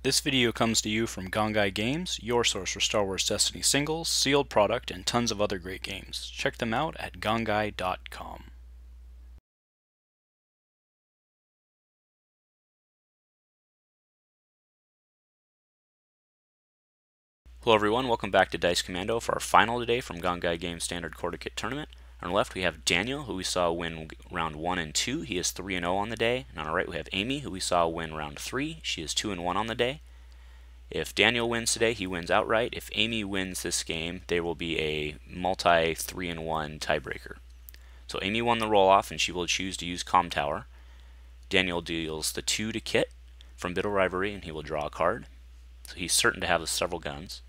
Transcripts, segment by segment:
This video comes to you from Gongaii Games, your source for Star Wars Destiny singles, sealed product, and tons of other great games. Check them out at gongaii.com. Hello everyone, welcome back to Dice Commando for our final today from Gongaii Games Standard Quarter Kit Tournament. On our left we have Daniel, who we saw win round 1 and 2. He is 3-0 on the day. And on our right we have Amy, who we saw win round 3. She is 2-1 on the day. If Daniel wins today, he wins outright. If Amy wins this game, there will be a multi 3-1 tiebreaker. So Amy won the roll-off, and she will choose to use Comm Tower. Daniel deals the 2 to Kit from Biddle Rivalry, and he will draw a card. So he's certain to have several guns.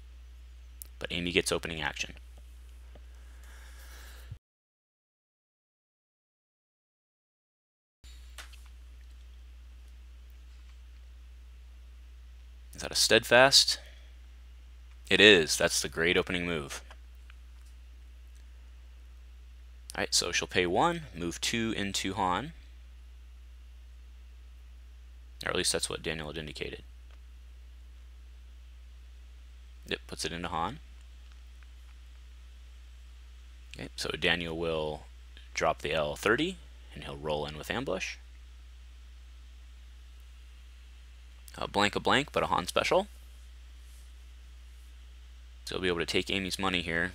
But Amy gets opening action. Is that a Steadfast? It is. That's the great opening move. Alright, so she'll pay 1, move 2 into Han. Or at least that's what Daniel had indicated. Yep, puts it into Han. Okay, so Daniel will drop the L30, and he'll roll in with Ambush. A blank, but a Han special. So he'll be able to take Amy's money here.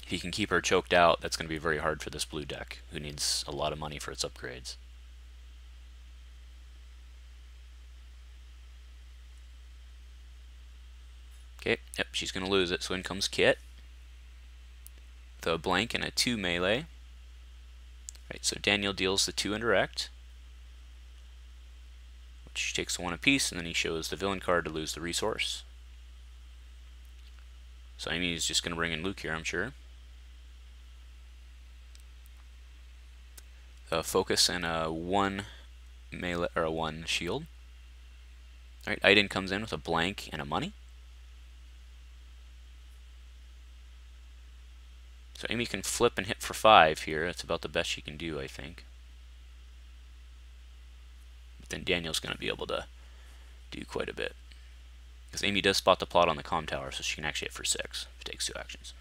If he can keep her choked out, that's going to be very hard for this blue deck, who needs a lot of money for its upgrades. Okay, yep, she's going to lose it, so in comes Kit. The blank and a 2 melee. Right, so Daniel deals the 2 indirect, which takes 1 apiece, and then he shows the villain card to lose the resource. So Amy's just going to bring in Luke here, I'm sure. Focus and a 1 melee or a 1 shield. All right, Iden comes in with a blank and a money. So Amy can flip and hit for 5 here. That's about the best she can do, I think. But then Daniel's going to be able to do quite a bit. Because Amy does spot the plot on the comm tower, so she can actually hit for 6 if it takes 2 actions.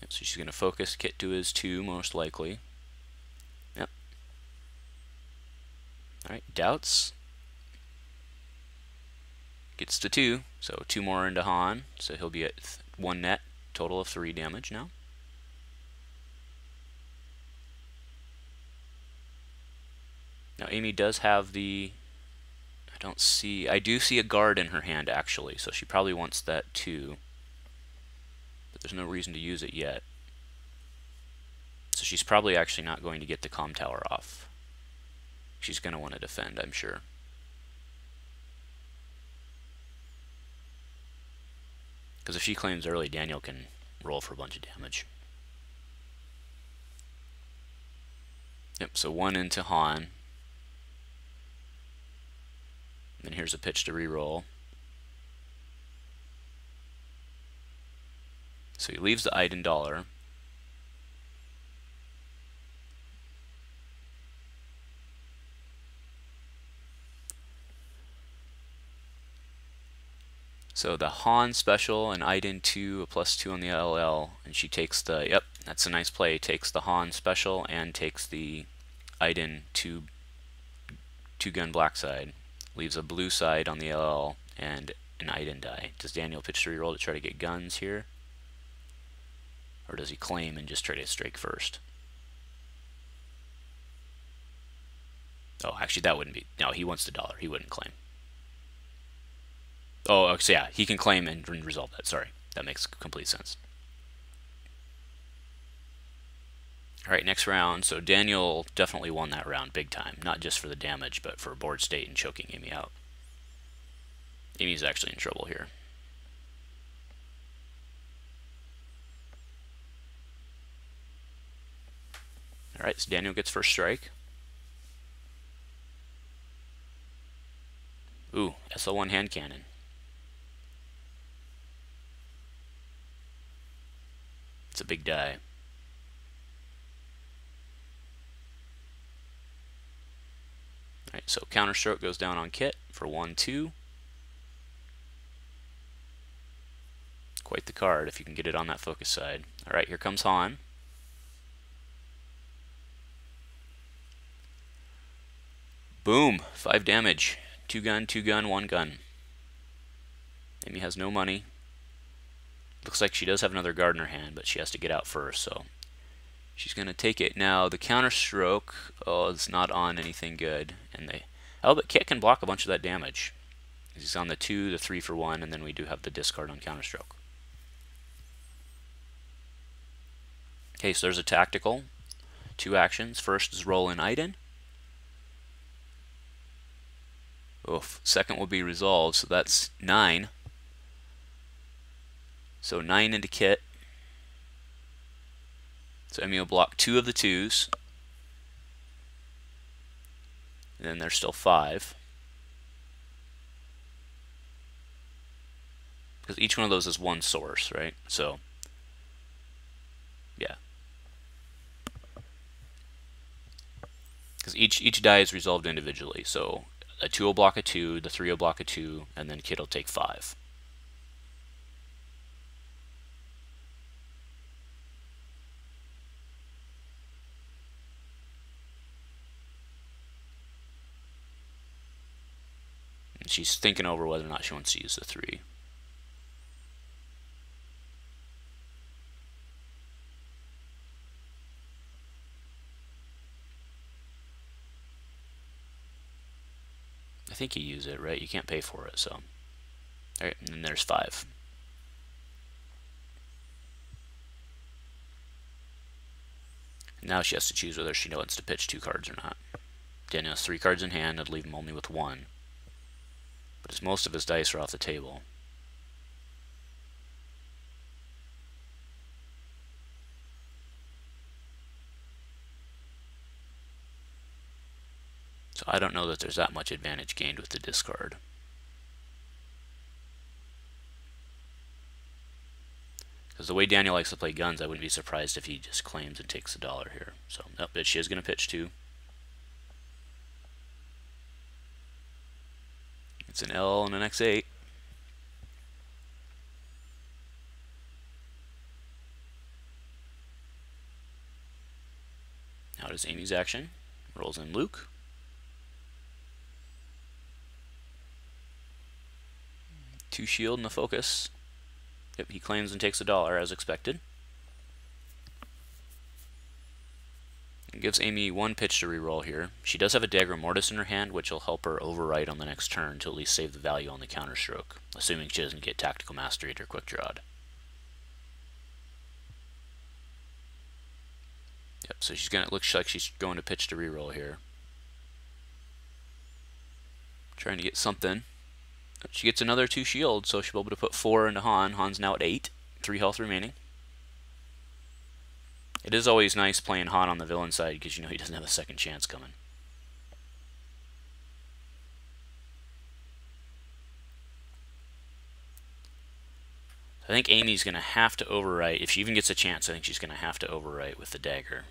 Yep, so she's going to focus Kit to his 2, most likely. Yep. Alright, doubts. Gets to 2, so 2 more into Han, so he'll be at 1 net, total of 3 damage now. Now Amy does have the, I do see a guard in her hand actually, so she probably wants that too. But there's no reason to use it yet. So she's probably actually not going to get the comm tower off. She's going to want to defend, I'm sure. Because if she claims early, Daniel can roll for a bunch of damage. Yep, so 1 into Han. Then here's a pitch to reroll. So he leaves the Iden dollar. So the Han special and Iden 2, a +2 on the IRL, and she takes the, yep, that's a nice play, takes the Han special and takes the Iden 2 gun black side. Leaves a blue side on the IRL and an Iden die. Does Daniel pitch to reroll to try to get guns here? Or does he claim and just try to strike first? Oh, actually that wouldn't be, no, he wants the dollar, he wouldn't claim. Oh, so yeah, he can claim and resolve that. Sorry, that makes complete sense. All right, next round. So Daniel definitely won that round big time, not just for the damage, but for board state and choking Amy out. Amy's actually in trouble here. All right, so Daniel gets first strike. Ooh, SL1 hand cannon. It's a big die. Alright, so counterstroke goes down on Kit for 1-2. Quite the card if you can get it on that focus side. Alright, here comes Han. Boom! 5 damage. 2 gun, 1 gun. Amy has no money. Looks like she does have another guard in her hand, but she has to get out first, so she's going to take it. Now, the counterstroke, oh, it's not on anything good. And but Kit can block a bunch of that damage. He's on the 2, the 3 for 1, and then we do have the discard on counterstroke. Okay, so there's a tactical. 2 actions. First is roll in Iden. Oof. Second will be resolved, so that's 9. So 9 into Kit. So Emmy will block 2 of the 2s. And then there's still 5. Because each one of those is 1 source, right? So, yeah. Because each die is resolved individually. So a 2 will block a 2, the 3 will block a 2, and then Kit will take 5. And she's thinking over whether or not she wants to use the 3. I think you use it, right? You can't pay for it, so. Alright, and then there's 5. Now she has to choose whether she wants to pitch 2 cards or not. Daniel has 3 cards in hand, I'd leave him only with 1. But as most of his dice are off the table. So I don't know that there's that much advantage gained with the discard. Because the way Daniel likes to play guns, I wouldn't be surprised if he just claims and takes $1 here. So, nope, but she is going to pitch 2. It's an L and an X8. Now does Amy's action. Rolls in Luke. Two shield and the focus. Yep, he claims and takes $1 as expected. It gives Amy 1 pitch to reroll here. She does have a Dagger Mortis in her hand, which will help her overwrite on the next turn to at least save the value on the counterstroke, assuming she doesn't get Tactical Mastery or Quick Drawed. Yep, so it looks like she's going to pitch to reroll here. Trying to get something. She gets another 2 shield, so she'll be able to put 4 into Han. Han's now at 8, 3 health remaining. It is always nice playing Han on the villain side because you know he doesn't have a second chance coming. I think Amy's going to have to overwrite. If she even gets a chance, I think she's going to have to overwrite with the dagger.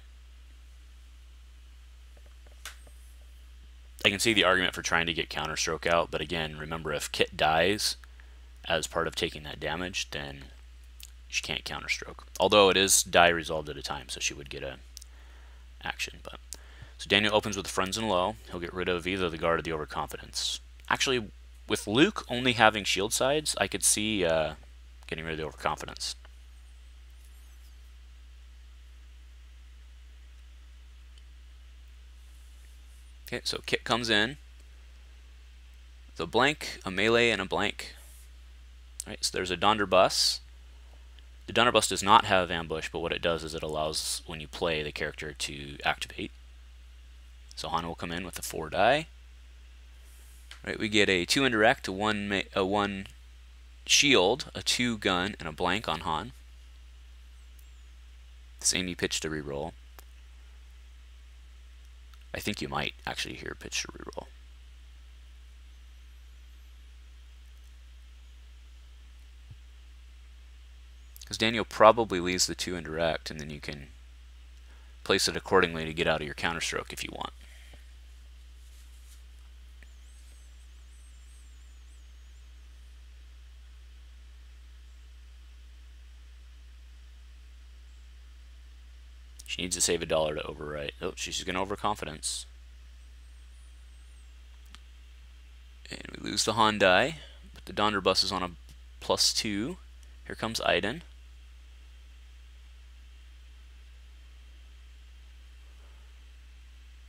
I can see the argument for trying to get counterstroke out, but again, remember if Kit dies as part of taking that damage, then she can't counterstroke. Although it is die resolved at a time, so she would get a action. But so Daniel opens with Friends in Low. He'll get rid of either the guard or the overconfidence. Actually, with Luke only having shield sides, I could see getting rid of the overconfidence. Okay, so Kit comes in. The blank, a melee, and a blank. Alright, so there's a Donderbus. The Donderbus does not have ambush, but what it does is it allows, when you play, the character to activate. So Han will come in with a 4 die. Right, we get a 2 indirect, a 1 shield, a 2 gun, and a blank on Han. This Amy pitch to reroll. I think you might actually hear pitch to reroll. Because Daniel probably leaves the 2 indirect, and then you can place it accordingly to get out of your counterstroke if you want. She needs to save $1 to overwrite. Oh, she's going to overconfidence. And we lose the Han die, but the Donderbus is on a +2. Here comes Iden.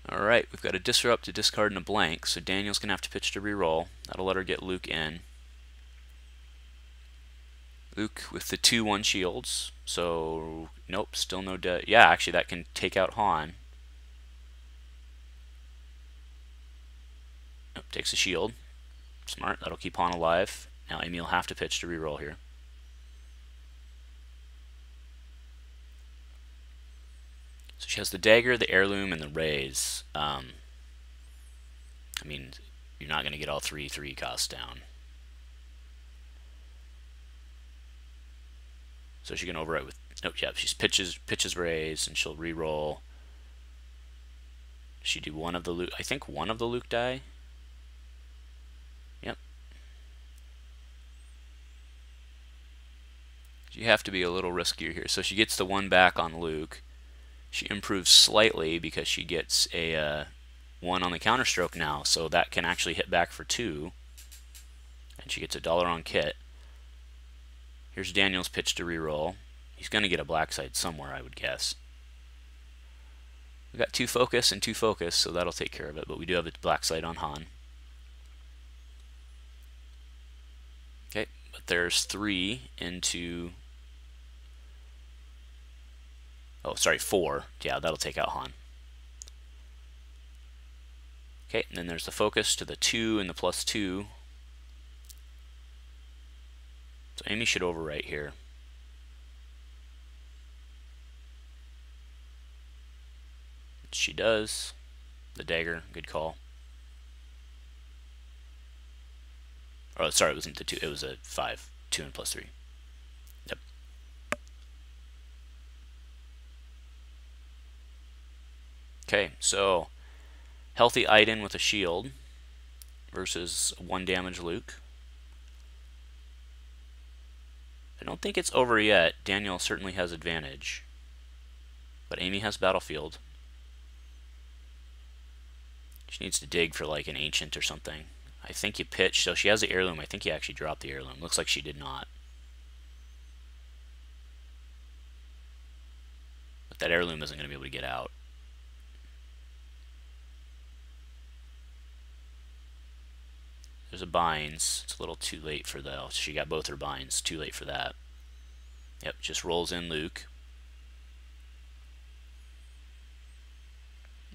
Alright, we've got a disrupt, a discard, and a blank, so Daniel's going to have to pitch to reroll. That'll let her get Luke in. Luke with the 2/1 shields, so nope, still no dead. Yeah, actually that can take out Han. Nope, takes a shield. Smart, that'll keep Han alive. Now Amy will have to pitch to reroll here. So she has the dagger, the heirloom, and the raise. I mean, you're not going to get all 3 costs down. So she can overwrite with, nope, yeah, she pitches raise, and she'll reroll. She do one of the Luke, I think one of the Luke die. Yep. You have to be a little riskier here. So she gets the 1 back on Luke. She improves slightly because she gets a 1 on the counterstroke now, so that can actually hit back for 2. And she gets $1 on kit. Here's Daniel's pitch to reroll. He's going to get a black side somewhere, I would guess. We've got 2 focus and 2 focus, so that'll take care of it, but we do have a black side on Han. Okay, but there's 3 into... Oh, sorry, 4. Yeah, that'll take out Han. Okay, and then there's the focus to the 2 and the +2. So Amy should overwrite here. She does. The dagger, good call. Oh, sorry, it wasn't the 2. It was a 5. 2 and +3. Yep. Okay, so healthy Iden with a shield versus 1 damage Luke. I don't think it's over yet. Daniel certainly has advantage. But Amy has battlefield. She needs to dig for like an ancient or something. I think you pitch. So she has the heirloom. I think you actually dropped the heirloom. Looks like she did not. But that heirloom isn't going to be able to get out. There's a binds. It's a little too late for that. She got both her binds. Too late for that. Yep, just rolls in Luke.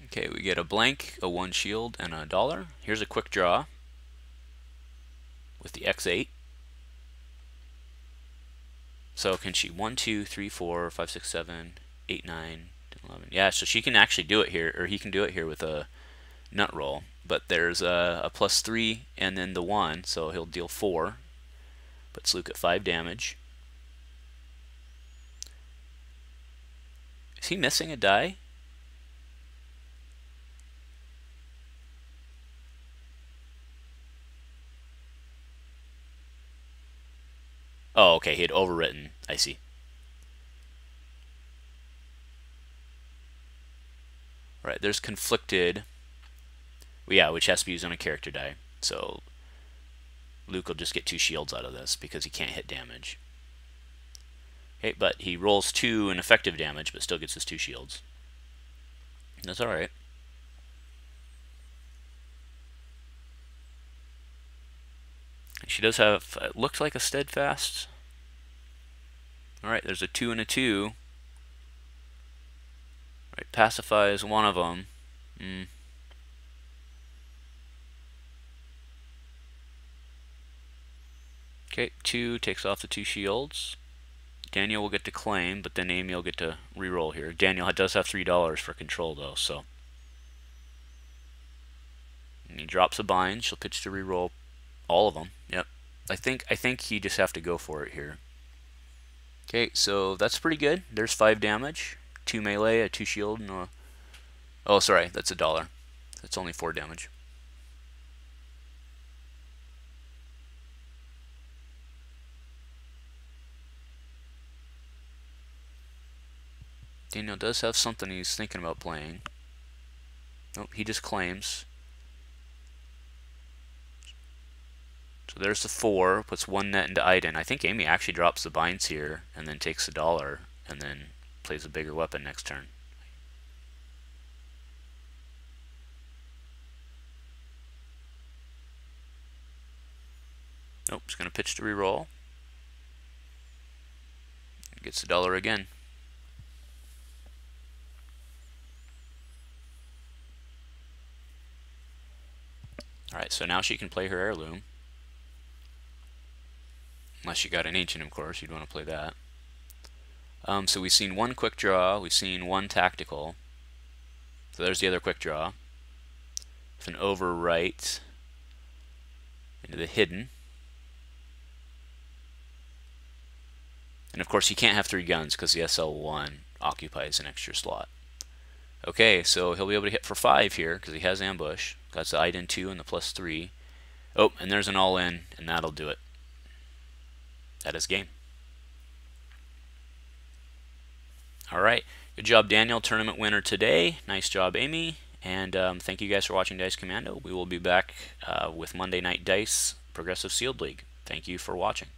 Okay, we get a blank, a 1 shield, and a $1. Here's a quick draw with the X8. So can she 1, 2, 3, 4, 5, 6, 7, 8, 9, 10, 11? Yeah, so she can actually do it here, or he can do it here with a nut roll. But there's a +3 and then the 1, so he'll deal 4. Puts Luke at 5 damage. Is he missing a die? Oh, okay, he had overwritten. I see. Right, there's conflicted. Well, yeah, which has to be used on a character die. So Luke will just get 2 shields out of this because he can't hit damage. Okay, but he rolls 2 in effective damage, but still gets his 2 shields. That's alright. She does have, it looks like a steadfast. Alright, there's a 2 and a 2. Right, pacifies one of them. Okay, 2 takes off the 2 shields. Daniel will get to claim, but then Amy will get to reroll here. Daniel does have $3 for control though, so. And he drops a bind. She'll pitch to reroll all of them. Yep. I think you just have to go for it here. Okay, so that's pretty good. There's 5 damage, 2 melee, a 2 shield, and a... Oh, sorry, that's $1. That's only 4 damage. Daniel does have something he's thinking about playing. Nope, he just claims. So there's the 4, puts 1 net into Iden. I think Amy actually drops the binds here and then takes the $1 and then plays a bigger weapon next turn. Nope, he's going to pitch to reroll. Gets the $1 again. Alright, so now she can play her heirloom. Unless you got an ancient, of course, you'd want to play that. So we've seen 1 quick draw, we've seen 1 tactical. So there's the other quick draw. With an overwrite into the hidden. And of course, you can't have 3 guns because the SL1 occupies an extra slot. Okay, so he'll be able to hit for 5 here because he has ambush. Got the Iden 2 and the +3. Oh, and there's an all-in, and that'll do it. That is game. Alright, good job, Daniel, tournament winner today. Nice job, Amy. And thank you guys for watching Dice Commando. We will be back with Monday Night Dice Progressive Sealed League. Thank you for watching.